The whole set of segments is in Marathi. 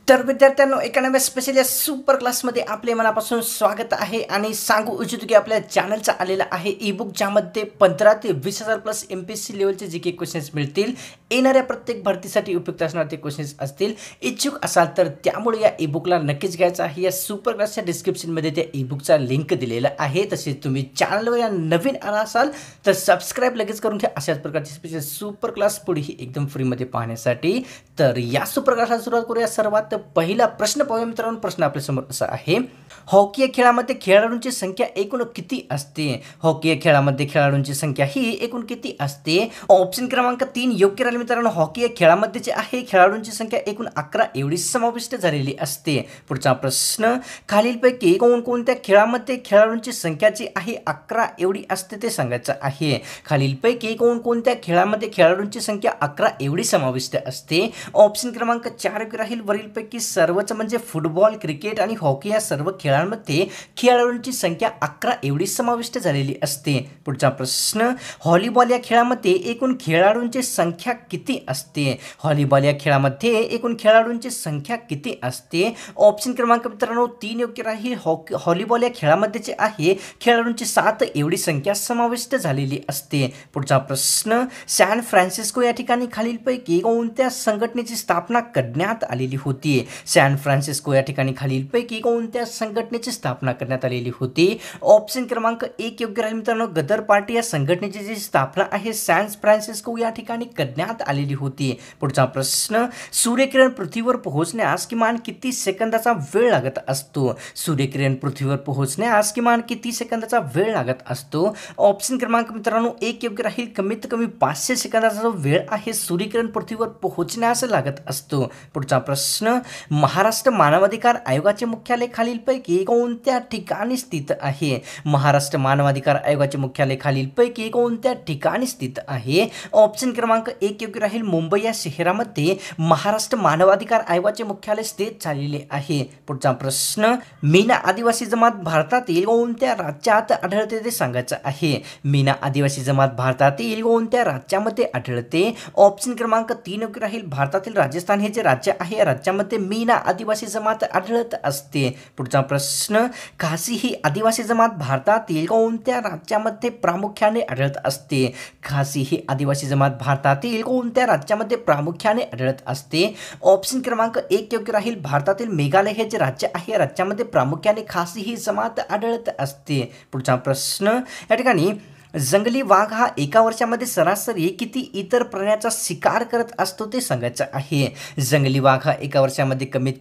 तर विद्यार्थ्यांनो 91 स्पेशल या सुपर क्लासमध्ये आपले मनापासून स्वागत आहे आणि सांगू इच्छितो की आपल्या चॅनलचा आलेला आहे ईबुक ज्यामध्ये 15 ते 20,000 प्लस एमपीएससी लेवलचे जे काही क्वेश्चन्स मिळतील येणाऱ्या प्रत्येक भरतीसाठी उपयुक्त असणारे ते क्वेश्चन्स असतील। इच्छुक असाल तर त्यामुळे या ईबुकला नक्कीच घ्यायचं आहे। या सुपर क्लासच्या डिस्क्रिप्शनमध्ये त्या ईबुकचा लिंक दिलेला आहे। तसेच तुम्ही चॅनलवर या नवीन आला असाल तर सबस्क्राइब लगेच करून घ्या अशाच प्रकारची स्पेशल सुपर क्लास पुढेही एकदम फ्रीमध्ये पाहण्यासाठी। तर या सुपर क्लासला सुरुवात करूया। सर्वात पहिला प्रश्न पाहूया मित्रांनो। प्रश्न आपल्या समोर असा आहे, हॉकी या खेळामध्ये खेळाडूंची संख्या एकूण किती असते? हॉकी या खेळामध्ये खेळाडूंची संख्या ही एकूण किती असते? ऑप्शन क्रमांक 3 योग्य राहील मित्रांनो। हॉकी या खेळामध्ये जे आहे खेळाडूंची संख्या एकूण 11 एवढी समाविष्ट झालेली असते। पुढचा प्रश्न, खालीलपैकी कोणकोणत्या खेळामध्ये खेळाडूंची संख्या जी आहे 11 एवढी असते ते सांगायचं आहे। खालीलपैकी कोणकोणत्या खेळामध्ये खेळाडूंची संख्या 11 एवढी समाविष्ट असते? ऑप्शन क्रमांक 4 योग्य राहील। वरीलपैकी सर्वच म्हणजे फुटबॉल, क्रिकेट आणि हॉकी या सर्व खेळांमध्ये खेळाडूंची संख्या 11 एवढी समाविष्ट झालेली असते। पुढचा प्रश्न, व्हॉलीबॉल या खेळामध्ये एकूण खेळाडूंची संख्या किती असते? व्हॉलीबॉल या खेळामध्ये एकूण खेळाडूंची संख्या किती असते? ऑप्शन क्रमांक मित्रांनो 3 योग्य राहील। व्हॉलीबॉल या खेळामध्ये जे आहे खेळाडूंची 7 एवढी संख्या समाविष्ट झालेली असते। पुढचा प्रश्न, सॅन फ्रान्सिस्को या ठिकाणी खालीलपैकी कोणत्या संघटनेची स्थापना करण्यात आलेली होती? सॅन फ्रान्सिस्को या ठिकाणी खालीलपैकी कोणत्या संघटनेची स्थापना करण्यात आलेली होती? ऑप्शन क्रमांक 1 योग्य राहील मित्रांनो। गदर पार्टी या संघटनेची जी स्थापना आहे सॅन फ्रान्सिस्को या ठिकाणी करण्यात आलेली होती। पुढचा प्रश्न, सूर्यकिरण पृथ्वीवर पोहोचण्यास किमान किती सेकंदाचा वेळ लागत असतो? सूर्यकिरण पृथ्वीवर पोहोचण्यास किमान किती सेकंदाचा वेळ लागत असतो? ऑप्शन क्रमांक मित्रांनो 1 योग्य राहील। कमीत कमी 500 सेकंदाचा जो वेळ आहे सूर्यकिरण पृथ्वीवर पोहोचण्यास लागत असतो। पुढचा प्रश्न, महाराष्ट्र मानवाधिकार आयोगाचे मुख्यालय खालीलपैकी कोणत्या ठिकाणी स्थित आहे? महाराष्ट्र मानवाधिकार आयोगाचे मुख्यालय खालीलपैकी कोणत्या ठिकाणी स्थित आहे? ऑप्शन क्रमांक 1 योग्य राहील। मुंबई या शहरामध्ये महाराष्ट्र मानवाधिकार आयोगाचे मुख्यालय स्थित झालेले आहे। पुढचा प्रश्न, मीना आदिवासी जमात भारतातील कोणत्या राज्यात आढळते ते सांगायचं आहे। मीना आदिवासी जमात भारतातील कोणत्या राज्यामध्ये आढळते? ऑप्शन क्रमांक 3 योग्य राहील। भारतातील राजस्थान हे जे राज्य आहे या राज्यामध्ये मीना आदिवासी जमात आढळत असते। पुढचा प्रश्न, खासी ही आदिवासी जमात भारतातील कोणत्या राज्यामध्ये प्रामुख्याने आढळत असते? खासी ही आदिवासी जमात भारतातील कोणत्या राज्यामध्ये प्रामुख्याने आढळत असते? ऑप्शन क्रमांक 1 योग्य राहील। भारतातील मेघालय हे जे राज्य आहे या राज्यामध्ये प्रामुख्याने खासी ही जमात आढळत असते। पुढचा प्रश्न, या ठिकाणी जंगली वाघ हा एका वर्षामध्ये सरासरी किती इतर प्राण्याचा शिकार करत असतो ते सांगायचं आहे। जंगली वाघ हा एका वर्षामध्ये कमीत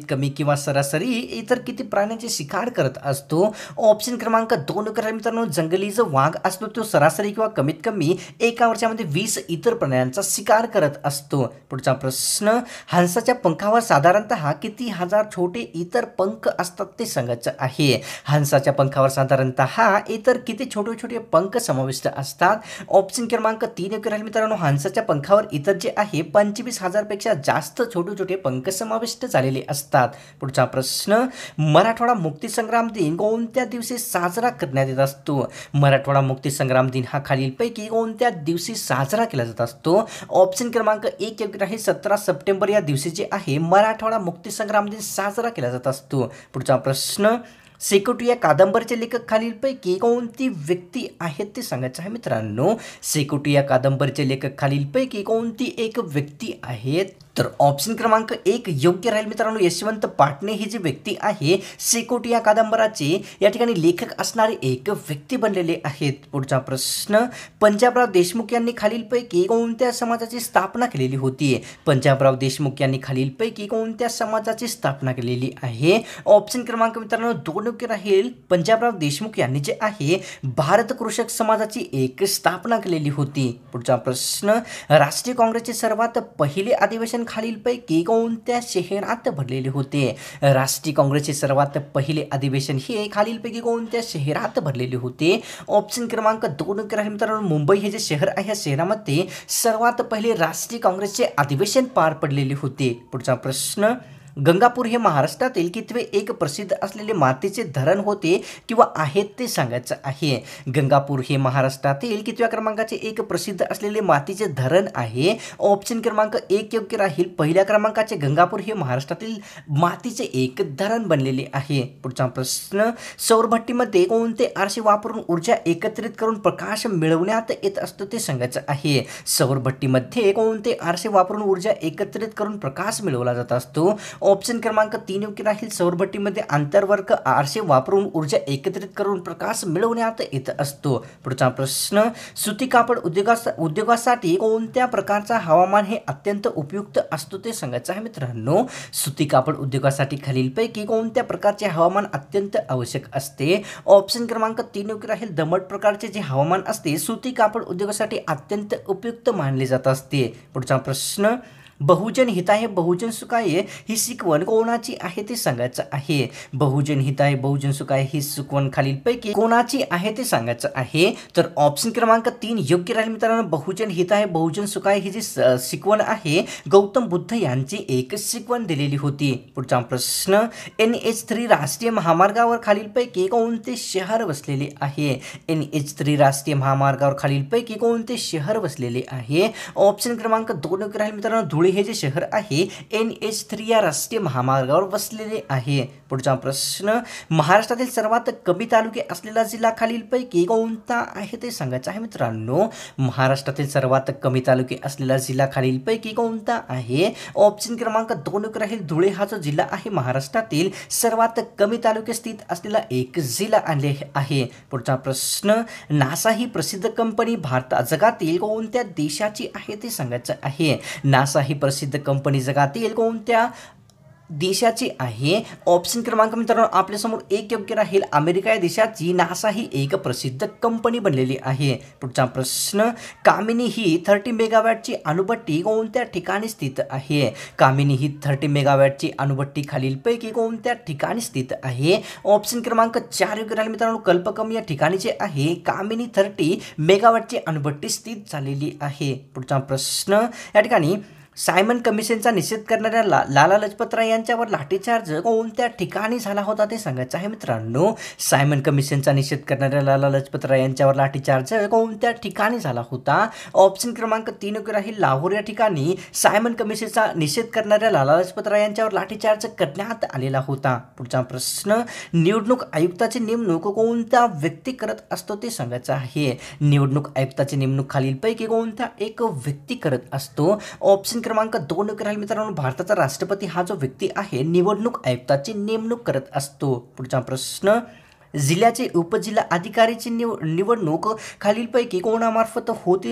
कमी किंवा सरासरी इतर किती प्राण्यांचे शिकार करत असतो? ऑप्शन क्रमांक 2 योग्य मित्रांनो। जंगली जो वाघ असतो तो सरासरी किंवा कमीत कमी एका वर्षामध्ये 20 इतर प्राण्यांचा शिकार करत असतो। पुढचा प्रश्न, हंसाच्या पंखावर साधारणतः किती हजार छोटे इतर पंख असतात ते सांगायचं आहे। हंसाच्या पंखावर साधारणतः इतर किती छोटे छोटे पंख समाविष्ट असतात? ऑप्शन क्रमांक 3 योग्य राहील मित्रांनो। हंसाच्या पंखावर इतर जे आहे 25,000 पेक्षा जास्त छोटे छोटे पंख समाविष्ट झालेले असतात। पुढचा प्रश्न, मराठवाडा मुक्तीसंग्राम दिन कोणत्या दिवशी साजरा करण्यात येत असतो? मराठवाडा मुक्तीसंग्राम दिन हा खालीलपैकी कोणत्या दिवशी साजरा केला जात असतो? ऑप्शन क्रमांक 1 योग्य राहील। 17 सप्टेंबर या दिवशी जे आहे मराठवाडा मुक्तीसंग्राम दिन साजरा केला जात असतो। पुढचा प्रश्न, शेकोटी या कादंबरीचे लेखक खालीलपैकी कोणती व्यक्ती आहेत ते सांगायचं आहे मित्रांनो। शेकोटी या कादंबरीचे लेखक खालीलपैकी कोणती एक व्यक्ती आहेत? तर ऑप्शन क्रमांक 1 योग्य राहील मित्रांनो। यशवंत पाटणे ही जी व्यक्ती आहे शेकोटी या कादंबराचे या ठिकाणी लेखक असणारे एक व्यक्ती बनलेले आहेत। पुढचा प्रश्न, पंजाबराव देशमुख यांनी खालीलपैकी कोणत्या समाजाची स्थापना केलेली होती? पंजाबराव देशमुख यांनी खालीलपैकी कोणत्या समाजाची स्थापना केलेली आहे? ऑप्शन क्रमांक मित्रांनो 2 योग्य राहील। पंजाबराव देशमुख यांनी जे आहे भारत कृषक समाजाची एक स्थापना केलेली होती। पुढचा प्रश्न, राष्ट्रीय काँग्रेसचे सर्वात पहिले अधिवेशन खालीलपैकी कोणत्या शहरात भरलेले होते? राष्ट्रीय काँग्रेसचे सर्वात पहिले अधिवेशन हे खालीलपैकी कोणत्या शहरात भरलेले होते? ऑप्शन क्रमांक 2 योग्य राहील मित्रांनो। मुंबई हे जे शहर आहे या शहरामध्ये सर्वात पहिले राष्ट्रीय काँग्रेसचे अधिवेशन पार पडलेले होते। पुढचा प्रश्न, गंगापूर हे महाराष्ट्रातील कितवे एक प्रसिद्ध असलेले मातीचे धरण होते किंवा आहेत ते सांगायचं आहे. गंगापूर हे महाराष्ट्रातील कितव्या क्रमांकाचे एक प्रसिद्ध असलेले मातीचे धरण आहे. ऑप्शन क्रमांक 1 योग्य राहील. पहिल्या क्रमांकाचे गंगापूर हे महाराष्ट्रातील मातीचे एक धरण बनलेले आहे. पुढचा प्रश्न, सौरभट्टीमध्ये कोणते आरसे वापरून ऊर्जा एकत्रित करून प्रकाश मिळवण्यात येत असतो ते सांगायचं आहे. सौरभट्टीमध्ये कोणते आरसे वापरून ऊर्जा एकत्रित करून प्रकाश मिळवला जात असतो. ऑप्शन क्रमांक 3 योग्य राहील. सौरभट्टीमध्ये आंतरवर्ग आरसे वापरून ऊर्जा एकत्रित करून प्रकाश मिळवण्यात येत असतो. पुढचा प्रश्न, सुती कापड उद्योगासाठी कोणत्या प्रकारचा हवामान हे अत्यंत उपयुक्त असतो ते सांगायचं आहे मित्रांनो. सुती कापड उद्योगासाठी खालीलपैकी कोणत्या प्रकारचे हवामान अत्यंत आवश्यक असते. ऑप्शन क्रमांक 3 योग्य राहील. दमट प्रकारचे जे हवामान असते सुती कापड उद्योगासाठी अत्यंत उपयुक्त मानले जात असते. पुढचा प्रश्न, बहुजन हिताय बहुजन सुखाय ही शिकवण कोणाची आहे ते सांगायचं आहे. बहुजन हिताय बहुजन सुखाय ही शिकवण खालीलपैकी कोणाची आहे ते सांगायचं आहे. तर ऑप्शन क्रमांक 3 योग्य राहील मित्रांनो. बहुजन हिताय बहुजन सुखाय ही जी शिकवण आहे गौतम बुद्ध यांची एक शिकवण दिलेली होती. पुढचा प्रश्न, NH3 राष्ट्रीय महामार्गावर खालीलपैकी कोणते शहर वसलेले आहे. NH3 राष्ट्रीय महामार्गावर खालीलपैकी कोणते शहर वसलेले आहे. ऑप्शन क्रमांक 2 योग्य राहील मित्रांनो. धुळे हे जे शहर आहे NH3 या राष्ट्रीय महामार्गावर वसलेले आहे. पुढचा प्रश्न, महाराष्ट्रातील सर्वात कमी तालुके असलेला जिल्हा खालीलपैकी कोणता आहे ते सांगायचं आहे मित्रांनो. महाराष्ट्रातील सर्वात कमी तालुके असलेला जिल्हा खालीलपैकी कोणता आहे. ऑप्शन क्रमांक 2 योग्य राहील. धुळे हा जो जिल्हा आहे महाराष्ट्रातील सर्वात कमी तालुके स्थित असलेला एक जिल्हा आहे. पुढचा प्रश्न, नासा ही प्रसिद्ध कंपनी जगातील कोणत्या देशाची आहे ते सांगायचं आहे. नासा ही प्रसिद्ध कंपनी जगातील कोणत्या देशाची आहे. ऑप्शन क्रमांक मित्रांनो आपल्यासमोर 1 योग्य राहील. अमेरिका या देशाची नासा ही एक प्रसिद्ध कंपनी बनलेली आहे. पुढचा प्रश्न, कामिनी ही 30 मेगावॅटची अणुभट्टी कोणत्या ठिकाणी स्थित आहे. कामिनी ही 30 मेगावॅटची अणुभट्टी खालीलपैकी कोणत्या ठिकाणी स्थित आहे. ऑप्शन क्रमांक 4 योग्य राहील मित्रांनो. कल्पकम या ठिकाणी जे आहे कामिनी 30 मेगावॅटची अणुभट्टी स्थित झालेली आहे. पुढचा प्रश्न, या ठिकाणी सायमन कमिशनचा निषेध करणाऱ्या लाला लजपत राय यांच्यावर लाठीचार्ज कोणत्या ठिकाणी झाला होता ते सांगायचं आहे मित्रांनो. सायमन कमिशनचा निषेध करणाऱ्या लाला लजपत राय यांच्यावर लाठीचार्ज कोणत्या ठिकाणी झाला होता. ऑप्शन क्रमांक 3 योग्य राहील. लाहोर या ठिकाणी सायमन कमिशनचा निषेध करणाऱ्या लाला लजपत राय यांच्यावर लाठीचार्ज करण्यात आलेला होता. पुढचा प्रश्न, निवडणूक आयुक्ताची नेमणूक कोणत्या व्यक्ती करत असतो ते सांगायचं आहे. निवडणूक आयुक्ताची नेमणूक खालीलपैकी कोणत्या एक व्यक्ती करत असतो. ऑप्शन क्रमांक 2 योग्य राहील मित्रांनो. भारताचा राष्ट्रपती हा जो व्यक्ती आहे निवडणूक आयुक्ताची नेमणूक करत असतो. पुढचा प्रश्न, जिल्ह्याचे उपजिल्हा अधिकारीची निवडणूक खालीलपैकी कोणामार्फत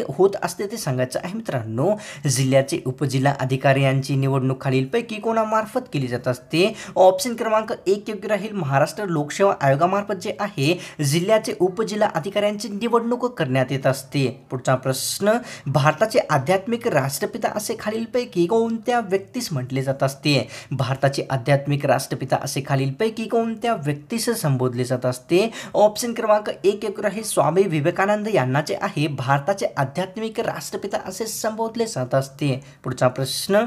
होत असते ते सांगायचं आहे मित्रांनो. जिल्ह्याचे उपजिल्हा अधिकारी यांची निवडणूक खालीलपैकी कोणामार्फत केली जात असते. ऑप्शन क्रमांक 1 योग्य राहील. महाराष्ट्र लोकसेवा आयोगामार्फत जे आहे जिल्ह्याचे उपजिल्हा अधिकाऱ्यांची निवडणूक करण्यात येत असते. पुढचा प्रश्न, भारताचे आध्यात्मिक राष्ट्रपिता असे खालीलपैकी कोणत्या व्यक्तीस म्हटले जात असते. भारताचे आध्यात्मिक राष्ट्रपिता असे खालीलपैकी कोणत्या व्यक्तीस संबोधले जातात असते. ऑप्शन क्रमांक 1 योग्य राहील. स्वामी विवेकानंद यांना जे आहे भारताचे आध्यात्मिक राष्ट्रपिता असे संबोधले जात असते. पुढचा प्रश्न,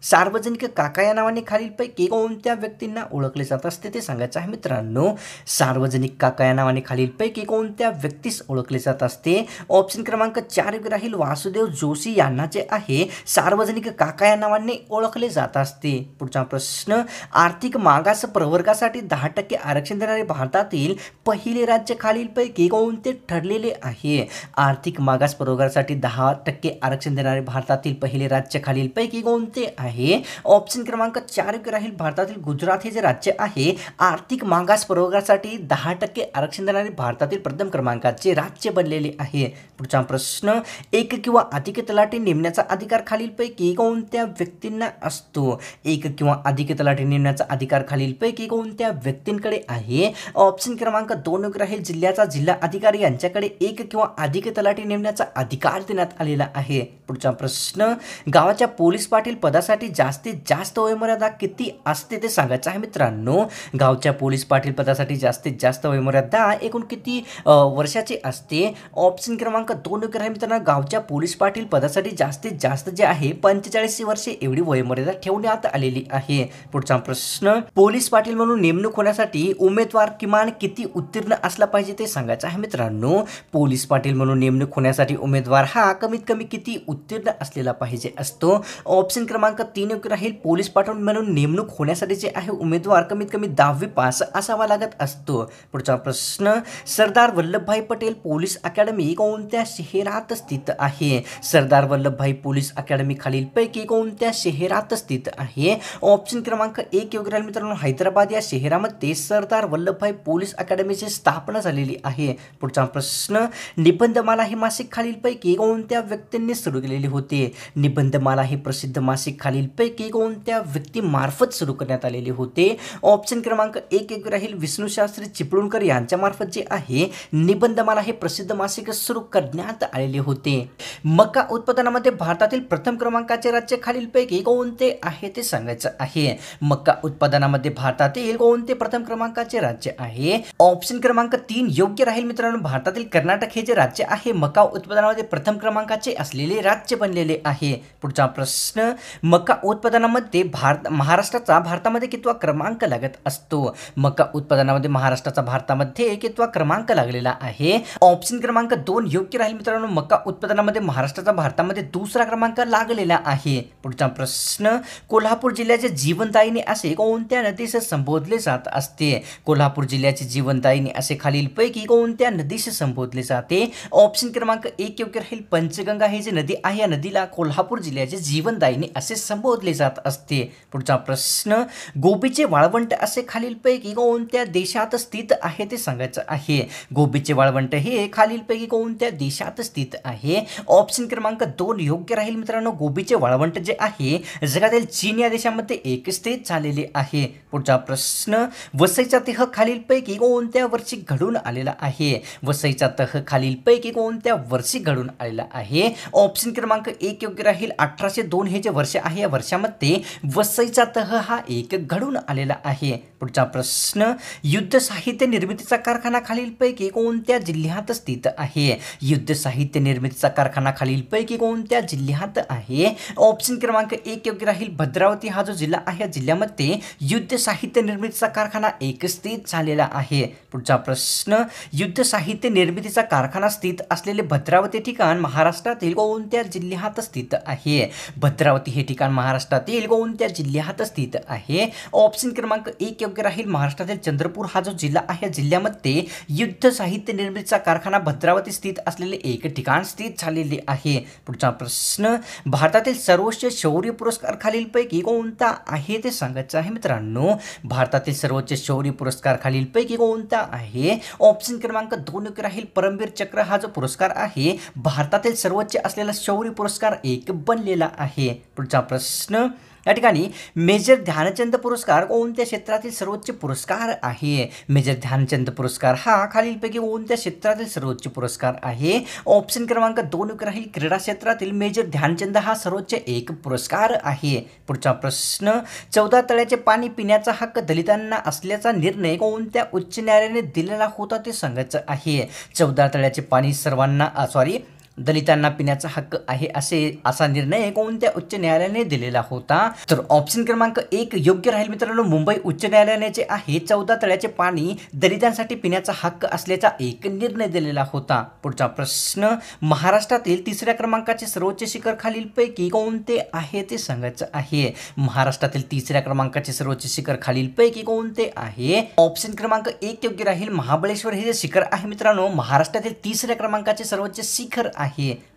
सार्वजनिक काका या नावाने खालीलपैकी कोणत्या व्यक्तींना ओळखले जात असते ते सांगायचं आहे मित्रांनो. सार्वजनिक काका या नावाने खालीलपैकी कोणत्या व्यक्तीस ओळखले जात असते. ऑप्शन क्रमांक 4 योग्य राहील. वासुदेव जोशी यांना जे आहे सार्वजनिक काका या नावाने ओळखले जात असते. पुढचा प्रश्न, आर्थिक मागास प्रवर्गासाठी 10% आरक्षण देणारे भारतातील पहिले राज्य खालीलपैकी कोणते ठरलेले आहे. आर्थिक मागास प्रवर्गासाठी 10% आरक्षण देणारे भारतातील पहिले राज्य खालीलपैकी कोणते आहे. ऑप्शन क्रमांक 4 योग्य राहील. भारतातील गुजरात हे जे राज्य आहे आर्थिक मागास प्रवर्गासाठी 10% आरक्षण देणारे भारतातील प्रथम क्रमांकाचे राज्य बनलेले आहे. पुढचा प्रश्न, एक किंवा अधिक तलाठी नेमण्याचा अधिकार खालीलपैकी कोणत्या व्यक्तींना असतो. एक किंवा अधिक तलाठी नेमण्याचा अधिकार खालीलपैकी कोणत्या व्यक्तींकडे आहे. ऑप्शन क्रमांक 2 योग्य राहील. जिल्ह्याचा जिल्हा अधिकारी यांच्याकडे एक किंवा अधिक तलाठी नेमण्याचा अधिकार देण्यात आलेला आहे. पुढचा प्रश्न, गावाच्या पोलीस पाटील पदासाठी पदासाठी जास्तीत जास्त वयोमर्यादा किती असते ते सांगायचं आहे मित्रांनो। गावच्या पोलीस पाटील पदासाठी जास्तीत जास्त वयोमर्यादा एकूण किती वर्षाची असते? ऑप्शन क्रमांक 2 योग्य आहे मित्रांनो। गावच्या पोलीस पाटील पदासाठी जास्तीत जास्त जे आहे 45 वर्षे एवढी वयोमर्यादा ठेवण्यात आलेली आहे। पुढचा प्रश्न, पोलीस पाटील म्हणून नेमणूक होण्यासाठी उमेदवार किमान किती उत्तीर्ण असला पाहिजे ते सांगायचं आहे मित्रांनो। पोलीस पाटील म्हणून नेमणूक होण्यासाठी उमेदवार हा कमीत कमी किती उत्तीर्ण असलेला पाहिजे असतो? ऑप्शन क्रमांक 3 योग्य राहील। पोलीस पाटील म्हणून नेमणूक होण्यासाठी जे आहे उमेदवार कमीत कमी 10वी पास असावा लागत असतो। पुढचा प्रश्न, सरदार वल्लभभाई पटेल पोलीस अकॅडमी कोणत्या शहरात स्थित आहे? सरदार वल्लभभाई पोलीस अकॅडमी खालीलपैकी कोणत्या शहरात स्थित आहे? ऑप्शन क्रमांक 1 योग्य राहील मित्रांनो। हैदराबाद या शहरामध्ये सरदार वल्लभभाई पोलीस अकॅडमीची स्थापना झालेली आहे। पुढचा प्रश्न, निबंधमाला हे मासिक खालीलपैकी कोणत्या व्यक्तींनी सुरू केलेले होते? निबंधमाला हे प्रसिद्ध मासिक खालीलपैकी कोणत्या व्यक्तीमार्फत सुरू करण्यात आलेले होते? ऑप्शन क्रमांक 1 योग्य राहील। विष्णुशास्त्री चिपळूणकर यांच्या मार्फत जे आहे निबंधमाला हे प्रसिद्ध मासिक सुरू करण्यात आलेले होते। मका उत्पादनामध्ये भारतातील प्रथम क्रमांकाचे राज्य खालीलपैकी कोणते आहे ते सांगायचं आहे। मका उत्पादनामध्ये भारतातील कोणते प्रथम क्रमांकाचे राज्य आहे? ऑप्शन क्रमांक 3 योग्य राहील मित्रांनो। भारतातील कर्नाटक हे जे राज्य आहे मका उत्पादनामध्ये प्रथम क्रमांकाचे असलेले राज्य बनलेले आहे। पुढचा प्रश्न, मका उत्पादनामध्ये महाराष्ट्राचा भारतामध्ये कितवा क्रमांक लागत असतो? मका उत्पादनामध्ये महाराष्ट्राचा भारतामध्ये कितवा क्रमांक लागलेला आहे? ऑप्शन क्रमांक 2 योग्य राहील मित्रांनो। मका उत्पादनामध्ये महाराष्ट्राचा भारतामध्ये दुसरा क्रमांक लागलेला आहे। पुढचा प्रश्न, कोल्हापूर जिल्ह्याचे जीवनदायिनी असे कोणत्या नदीस संबोधले जात असते? कोल्हापूर जिल्ह्याचे जीवनदायिनी असे खालीलपैकी कोणत्या नदीस संबोधले जाते? ऑप्शन क्रमांक 1 योग्य राहील। पंचगंगा ही जी नदी आहे या नदीला कोल्हापूर जिल्ह्याचे जीवनदायिनी असे संबोधले जात असते। पुढचा प्रश्न, गोबीचे वाळवंट असे खालीलपैकी कोणत्या देशात स्थित आहे ते सांगायचं आहे। गोबीचे वाळवंट हे खालीलपैकी कोणत्या देशात स्थित आहे? ऑप्शन क्रमांक 2 योग्य राहील मित्रांनो। गोबीचे वाळवंट जे आहे जगातील चीन या देशामध्ये एक स्थित झालेले आहे। पुढचा प्रश्न, वसईचा तह खालीलपैकी कोणत्या वर्षी घडून आलेला आहे? वसईचा तह खालीलपैकी कोणत्या वर्षी घडून आलेला आहे? ऑप्शन क्रमांक 1 योग्य राहील। 1802 हे जे वर्ष आहे या वर्षामध्ये वसईचा तह हा एक घडून आलेला आहे। पुढचा प्रश्न, युद्ध साहित्य निर्मितीचा कारखाना खालीलपैकी कोणत्या जिल्ह्यात स्थित आहे? युद्ध साहित्य निर्मितीचा कारखाना खालीलपैकी कोणत्या जिल्ह्यात आहे? ऑप्शन क्रमांक 1 योग्य राहील। भद्रावती हा जो जिल्हा आहे या जिल्ह्यामध्ये युद्ध साहित्य निर्मितीचा कारखाना एक स्थित झालेला आहे। पुढचा प्रश्न, युद्ध साहित्य निर्मितीचा कारखाना स्थित असलेले भद्रावती ठिकाण महाराष्ट्रातील कोणत्या जिल्ह्यात स्थित आहे? भद्रावती हे ठिकाण महाराष्ट्रातील कोणत्या जिल्ह्यात स्थित आहे? ऑप्शन क्रमांक 1 योग्य राहील। महाराष्ट्रातील चंद्रपूर हा जो जिल्हा आहे या जिल्ह्यामध्ये युद्ध साहित्य निर्मितीचा कारखाना भद्रावती स्थित असलेले एक ठिकाण स्थित झालेले आहे। पुढचा प्रश्न, भारतातील सर्वोच्च शौर्य पुरस्कार खालीलपैकी कोणता आहे ते सांगायचं आहे मित्रांनो। भारतातील सर्वोच्च शौर्य पुरस्कार खालीलपैकी कोणता आहे? ऑप्शन क्रमांक 2 योग्य राहील। परमवीर चक्र हा जो पुरस्कार आहे भारतातील सर्वोच्च असलेला शौर्य पुरस्कार एक बनलेला आहे। पुढचा प्रश्न, या ठिकाणी मेजर ध्यानचंद पुरस्कार कोणत्या क्षेत्रातील सर्वोच्च पुरस्कार आहे? मेजर ध्यानचंद पुरस्कार हा खालीलपैकी कोणत्या क्षेत्रातील सर्वोच्च पुरस्कार आहे? ऑप्शन क्रमांक 2 राहील। क्रीडा क्षेत्रातील मेजर ध्यानचंद हा सर्वोच्च एक पुरस्कार आहे। पुढचा प्रश्न, 14 तळ्याचे पाणी पिण्याचा हक्क दलितांना असल्याचा निर्णय कोणत्या उच्च न्यायालयाने दिलेला होता ते सांगायचं आहे। 14 तळ्याचे पाणी सर्वांना दलितांना पिण्याचा हक्क आहे असा निर्णय कोणत्या उच्च न्यायालयाने दिलेला होता? तर ऑप्शन क्रमांक 1 योग्य राहील मित्रांनो। मुंबई उच्च न्यायालयाने जे आहे 14 तळ्याचे पाणी दलितांसाठी पिण्याचा हक्क असल्याचा एक निर्णय दिलेला होता। पुढचा प्रश्न, महाराष्ट्रातील 3ऱ्या क्रमांकाचे सर्वोच्च शिखर खालीलपैकी कोणते आहे ते सांगायचं आहे। महाराष्ट्रातील 3ऱ्या क्रमांकाचे सर्वोच्च शिखर खालीलपैकी कोणते आहे? ऑप्शन क्रमांक 1 योग्य राहील। महाबळेश्वर हे जे शिखर आहे मित्रांनो महाराष्ट्रातील 3ऱ्या क्रमांकाचे सर्वोच्च शिखर आहे।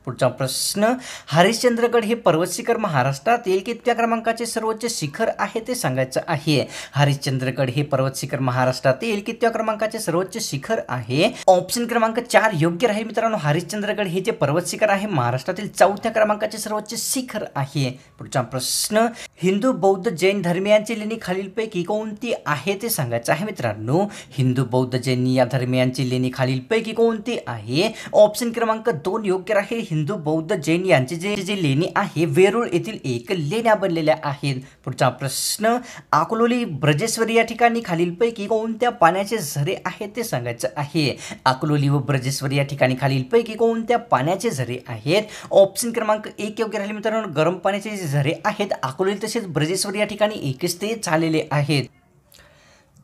पुढचा प्रश्न, हरिश्चंद्रगड हे पर्वत शिखर महाराष्ट्रातील कितव्या क्रमांकाचे सर्वोच्च शिखर आहे ते सांगायचं आहे। हरिश्चंद्रगड हे पर्वत शिखर महाराष्ट्रातील कितव्या क्रमांकाचे सर्वोच्च शिखर आहे? ऑप्शन क्रमांक 4 योग्य राहील मित्रांनो। हरिश्चंद्रगड हे जे पर्वत शिखर आहे महाराष्ट्रातील 4थ्या क्रमांकाचे सर्वोच्च शिखर आहे। पुढचा प्रश्न, हिंदू बौद्ध जैन धर्मियांची लेणी खालीलपैकी कोणती आहे ते सांगायचं आहे मित्रांनो। हिंदू बौद्ध जैन या धर्मियांची लेणी खालीलपैकी कोणती आहे? ऑप्शन क्रमांक 2 योग्य राहील। हिंदू बौद्ध जैन यांचे जे लेणी आहे वेरूळ येथील एक लेण्या बनलेल्या आहेत. पुढचा प्रश्न, अकलोली ब्रजेश्वरी या ठिकाणी खालीलपैकी कोणत्या पाण्याचे झरे आहेत ते सांगायचं आहे. अकलोली व ब्रजेश्वरी या ठिकाणी खालीलपैकी कोणत्या पाण्याचे झरे आहेत. ऑप्शन क्रमांक 1 योग्य राहिले मित्रांनो. गरम पाण्याचे जे झरे आहेत अकलोली तसेच ब्रजेश्वरी या ठिकाणी एकच ते झालेले आहेत.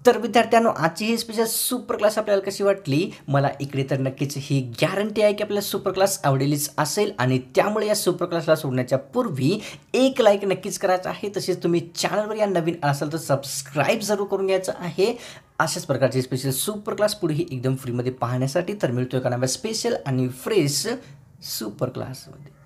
तर विद्यार्थ्यांनो, आजची ही स्पेशल सुपर क्लास आपल्याला कशी वाटली. मला इकडे तर नक्कीच ही गॅरंटी आहे की आपल्याला सुपर क्लास आवडेलच असेल आणि त्यामुळे या सुपर क्लासला सोडण्याच्या पूर्वी एक लाईक नक्कीच करायचं आहे. तसेच तुम्ही चॅनलवर या नवीन असाल तर सबस्क्राईब जरूर करून घ्यायचं आहे. अशाच प्रकारचे स्पेशल सुपर क्लास पुढेही एकदम फ्रीमध्ये पाहण्यासाठी तर मिळतोय का नव्या स्पेशल आणि फ्रेश सुपर क्लासमध्ये.